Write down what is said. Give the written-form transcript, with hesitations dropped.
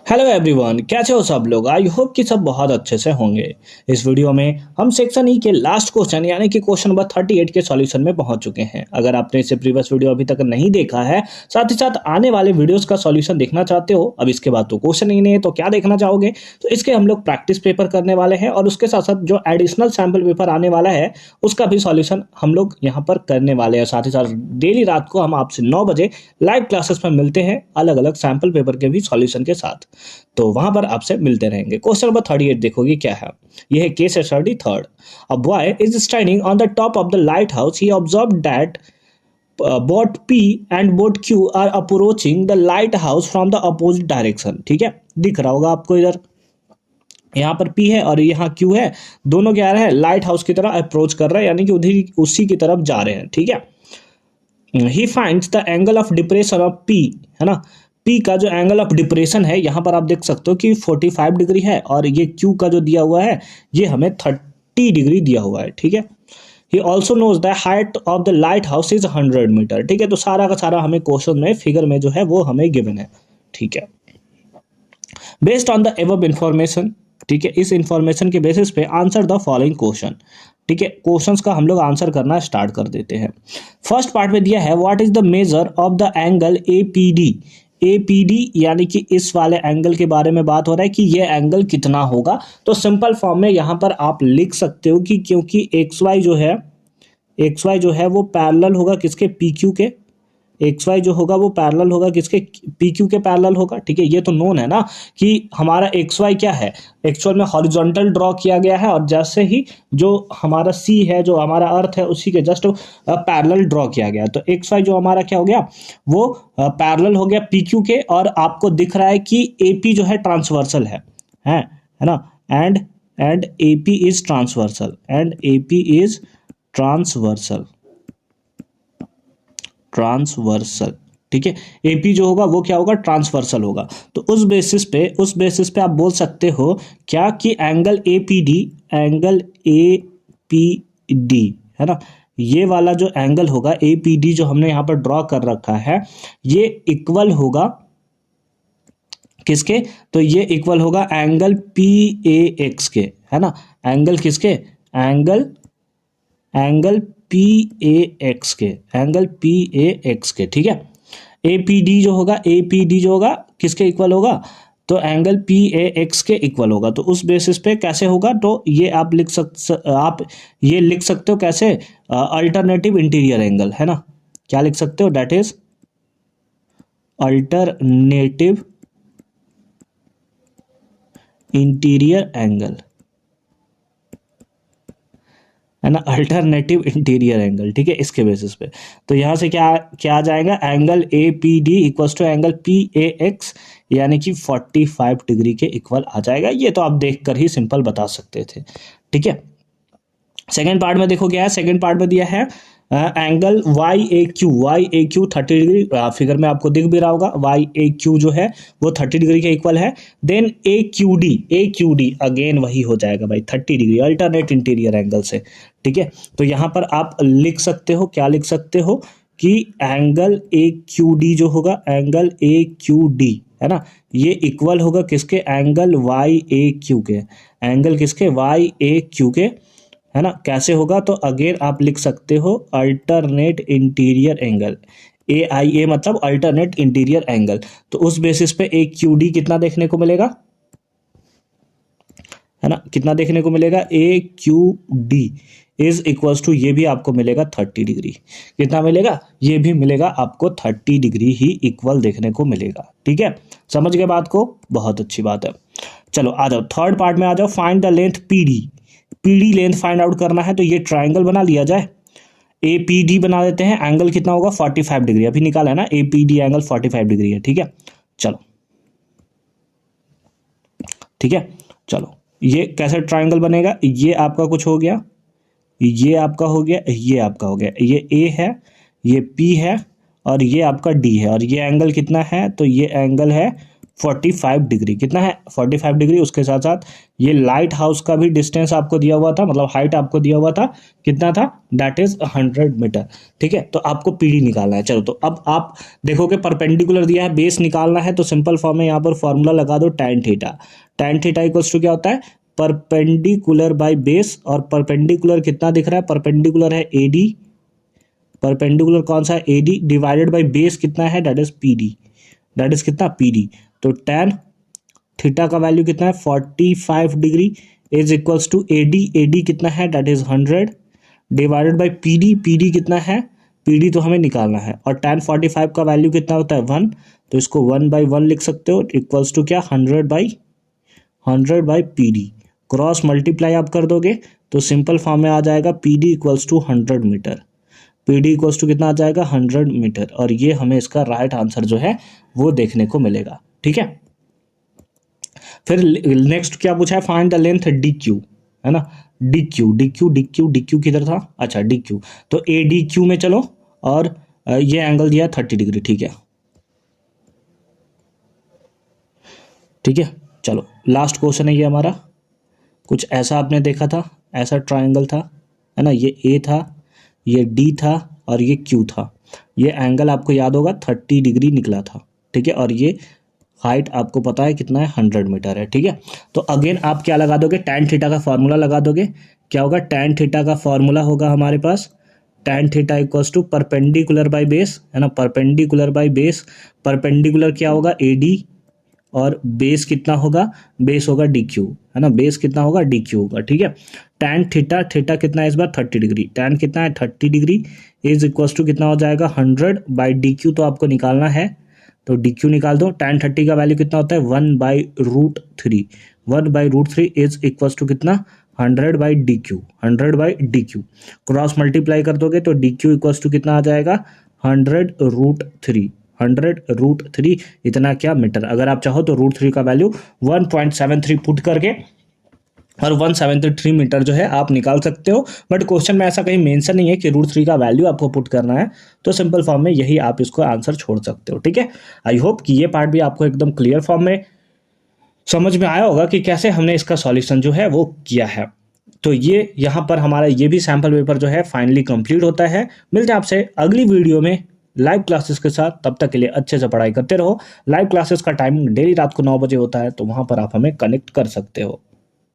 Hello everyone, कैसे हो सब लोग। आई होप कि सब बहुत अच्छे से होंगे। इस वीडियो में हम सेक्शन ई के लास्ट क्वेश्चन यानी कि क्वेश्चन नंबर 38 के सॉल्यूशन में पहुंच चुके हैं। अगर आपने इससे प्रीवियस वीडियो अभी तक नहीं देखा है, साथ ही साथ आने वाले वीडियोस का सॉल्यूशन देखना चाहते हो, अब इसके बाद तो क्वेश्चन ही नहीं है तो क्या देखना चाहोगे। तो इसके हम लोग प्रैक्टिस पेपर करने वाले हैं और उसके साथ साथ जो एडिशनल सैम्पल पेपर आने वाला है उसका भी सॉल्यूशन हम लोग यहाँ पर करने वाले हैं। साथ ही साथ डेली रात को हम आपसे 9 बजे लाइव क्लासेस में मिलते हैं अलग अलग सैम्पल पेपर के भी सॉल्यूशन के साथ। तो वहां पर आपसे मिलते रहेंगे। क्वेश्चन नंबर 38 देखोगे क्या है। यह है case study third. A boy is standing on the top of the lighthouse. He observe that boat P and boat Q are approaching the lighthouse from the opposite direction. ठीक है, दिख रहा होगा आपको इधर, यहाँ पर P है और यहाँ Q है। दोनों क्या रहे हैं, लाइट हाउस की तरह अप्रोच कर रहे हैं, यानी कि उधर उसी की तरफ जा रहे हैं। ठीक है, he finds the angle of depression of P, है ना। P का जो एंगल ऑफ डिप्रेशन है यहाँ पर आप देख सकते हो कि 45 डिग्री है और ये Q का जो दिया हुआ है ये हमें 30 डिग्री दिया हुआ है। ठीक है, he also knows the height of the lighthouse is 100 metre. ठीक है, तो सारा का सारा हमें क्वेश्चन में फिगर में जो है वो हमें गिवन है। ठीक है, based on the above information, ठीक है, इस इंफॉर्मेशन के बेसिस पे आंसर द फॉलोइंग क्वेश्चन। ठीक है, क्वेश्चंस का हम लोग आंसर करना स्टार्ट कर देते हैं। फर्स्ट पार्ट में दिया है what is the measure of the angle APD। APD यानी कि इस वाले एंगल के बारे में बात हो रहा है कि ये एंगल कितना होगा। तो सिंपल फॉर्म में यहाँ पर आप लिख सकते हो कि क्योंकि XY जो है वो पैरेलल होगा किसके, PQ के। XY जो होगा वो पैरेलल होगा किसके, PQ के पैरेलल होगा। ठीक है, ये तो नोन है ना कि हमारा XY क्या है, एक्चुअल में हॉरिजॉन्टल ड्रॉ किया गया है और जैसे ही जो हमारा C है, जो हमारा अर्थ है, उसी के जस्ट पैरेलल ड्रॉ किया गया। तो XY जो हमारा क्या हो गया, वो पैरेलल हो गया PQ के, और आपको दिख रहा है कि AP जो है ट्रांसवर्सल है ना। And AP is transversal, transversal. ठीक है, AP जो होगा वो क्या होगा, ट्रांसवर्सल होगा। तो उस बेसिस पे आप बोल सकते हो क्या कि एंगल APD है ना, ये वाला जो एंगल होगा APD जो हमने यहाँ पर ड्रॉ कर रखा है ये इक्वल होगा किसके, तो ये इक्वल होगा एंगल PAX के, है ना। एंगल किसके, एंगल PAX के। ठीक है, APD जो होगा किसके इक्वल होगा, तो एंगल PAX के इक्वल होगा। तो उस बेसिस पे कैसे होगा, तो ये आप लिख सकते हो कैसे, अल्टरनेटिव इंटीरियर एंगल, है ना। क्या लिख सकते हो, that is alternative interior angle, है ना, अल्टरनेटिव इंटीरियर एंगल। ठीक है, इसके बेसिस पे तो यहां से क्या आ जाएगा, angle APD equals to angle PAX यानी कि 45 डिग्री के इक्वल आ जाएगा। ये तो आप देखकर ही सिंपल बता सकते थे। ठीक है, सेकेंड पार्ट में देखो क्या है। सेकेंड पार्ट में दिया है एंगल YAQ 30 डिग्री, फिगर में आपको दिख भी रहा होगा। YAQ जो है वो 30 डिग्री के इक्वल है। देन AQD अगेन वही हो जाएगा भाई, 30 डिग्री अल्टरनेट इंटीरियर एंगल से। ठीक है, तो यहाँ पर आप लिख सकते हो, क्या लिख सकते हो कि एंगल AQD जो होगा, एंगल AQD, है ना, ये इक्वल होगा किसके, एंगल YAQ के, एंगल किसके, YAQ के, है ना। कैसे होगा, तो अगेन आप लिख सकते हो अल्टरनेट इंटीरियर एंगल, AIA मतलब अल्टरनेट इंटीरियर एंगल। तो उस बेसिस पे AQD कितना देखने को मिलेगा, है ना, कितना देखने को मिलेगा, AQD इज इक्वल्स टू, ये भी आपको मिलेगा 30 डिग्री। कितना मिलेगा, ये भी मिलेगा आपको 30 डिग्री ही इक्वल देखने को मिलेगा। ठीक है, समझ गए बात को, बहुत अच्छी बात है। चलो आ जाओ थर्ड पार्ट में आ जाओ। Find the length PD length find out करना है। तो ये ट्राइंगल बना लिया जाए, APD बना देते हैं। एंगल कितना होगा, 45 डिग्री, अभी निकाला है ना, APD एंगल 45 डिग्री है। ठीक है, चलो ठीक है, चलो ये कैसे ट्राइंगल बनेगा, ये आपका कुछ हो गया, ये आपका हो गया, ये आपका हो गया, ये A है, ये P है और ये आपका D है, और ये एंगल कितना है, तो ये एंगल है 45 डिग्री। कितना है? 45 डिग्री। उसके साथ साथ ये लाइट हाउस का भी डिस्टेंस आपको दिया हुआ था, मतलब हाइट आपको दिया हुआ था, कितना था? That is 100 metre. ठीक है, तो आपको पीडी निकालना है। चलो, तो अब आप देखोगे परपेंडिकुलर दिया है, बेस निकालना है, तो सिंपल फॉर्म में यहाँ पर फॉर्मूला लगा दो tan theta. tan theta equals to क्या होता है? Perpendicular by base. और परपेंडिकुलर कितना दिख रहा है? परपेंडिकुलर है AD। परपेंडिकुलर कौन सा है? AD डिवाइडेड बाय बेस कितना है? That is PD। That is कितना? PD। तो tan थीटा का वैल्यू कितना है? 45 degree is equals to AD। AD कितना है? That is 100 divided by PD। PD कितना है? PD तो हमें निकालना है। और tan 45 का वैल्यू कितना होता है? 1। तो इसको 1/1 लिख सकते हो, इक्वल्स टू क्या? 100 बाई PD। क्रॉस मल्टीप्लाई आप कर दोगे तो सिंपल फॉर्म में आ जाएगा PD equals to 100 metre. PD equals to कितना आ जाएगा? 100 मीटर। और ये हमें इसका राइट आंसर जो है वो देखने को मिलेगा। ठीक है, फिर नेक्स्ट क्या पूछा है? फाइंड द लेंथ DQ, है ना? DQ किधर था? अच्छा, DQ। तो ADQ में चलो, और ये एंगल दिया 30 डिग्री। ठीक है, ठीक है, चलो लास्ट क्वेश्चन है ये हमारा। कुछ ऐसा आपने देखा था, ऐसा ट्राइंगल था, है ना? ये A था, ये D था, और ये Q था। ये एंगल आपको याद होगा 30 डिग्री निकला था। ठीक है, और ये हाइट आपको पता है कितना है? 100 मीटर है। ठीक है, तो अगेन आप क्या लगा दोगे? tan थीटा का फॉर्मूला लगा दोगे। क्या होगा? tan थीटा का फॉर्मूला होगा हमारे पास tan theta equals to perpendicular by base, है ना? Perpendicular by base. परपेंडिकुलर क्या होगा? AD। और बेस कितना होगा? बेस होगा DQ, है ना? बेस कितना होगा? DQ होगा। ठीक है, tan थीटा, थीटा कितना है इस बार? 30 डिग्री। tan कितना है? 30 डिग्री इज इक्वल्स टू कितना हो जाएगा? 100 बाई DQ। तो आपको निकालना है, तो DQ निकाल दो। tan 30 का वैल्यू कितना होता है? 1/√3। 1/√3 इज इक्वल्स टू कितना? 100 by DQ। 100 by DQ cross multiply कर दोगे तो DQ इक्वल्स टू कितना आ जाएगा? 100√3। 100√3 इतना क्या? मीटर। अगर आप चाहो तो √3 का वैल्यू 1.73 पुट करके और 173 मीटर जो है आप निकाल सकते हो। बट क्वेश्चन में ऐसा कहीं मेंशन नहीं है कि √3 का वैल्यू आपको पुट करना है, तो सिंपल फॉर्म में यही आप इसको आंसर छोड़ सकते हो। ठीक है, आई होप कि ये पार्ट भी आपको एकदम क्लियर फॉर्म में समझ में आया होगा कि कैसे हमने इसका सॉल्यूशन जो है वो किया है। तो ये यहाँ पर हमारा ये भी सैम्पल पेपर जो है फाइनली कंप्लीट होता है। मिलते हैं आपसे अगली वीडियो में लाइव क्लासेस के साथ। तब तक के लिए अच्छे से पढ़ाई करते रहो। लाइव क्लासेस का टाइम डेली रात को 9 बजे होता है, तो वहाँ पर आप हमें कनेक्ट कर सकते हो।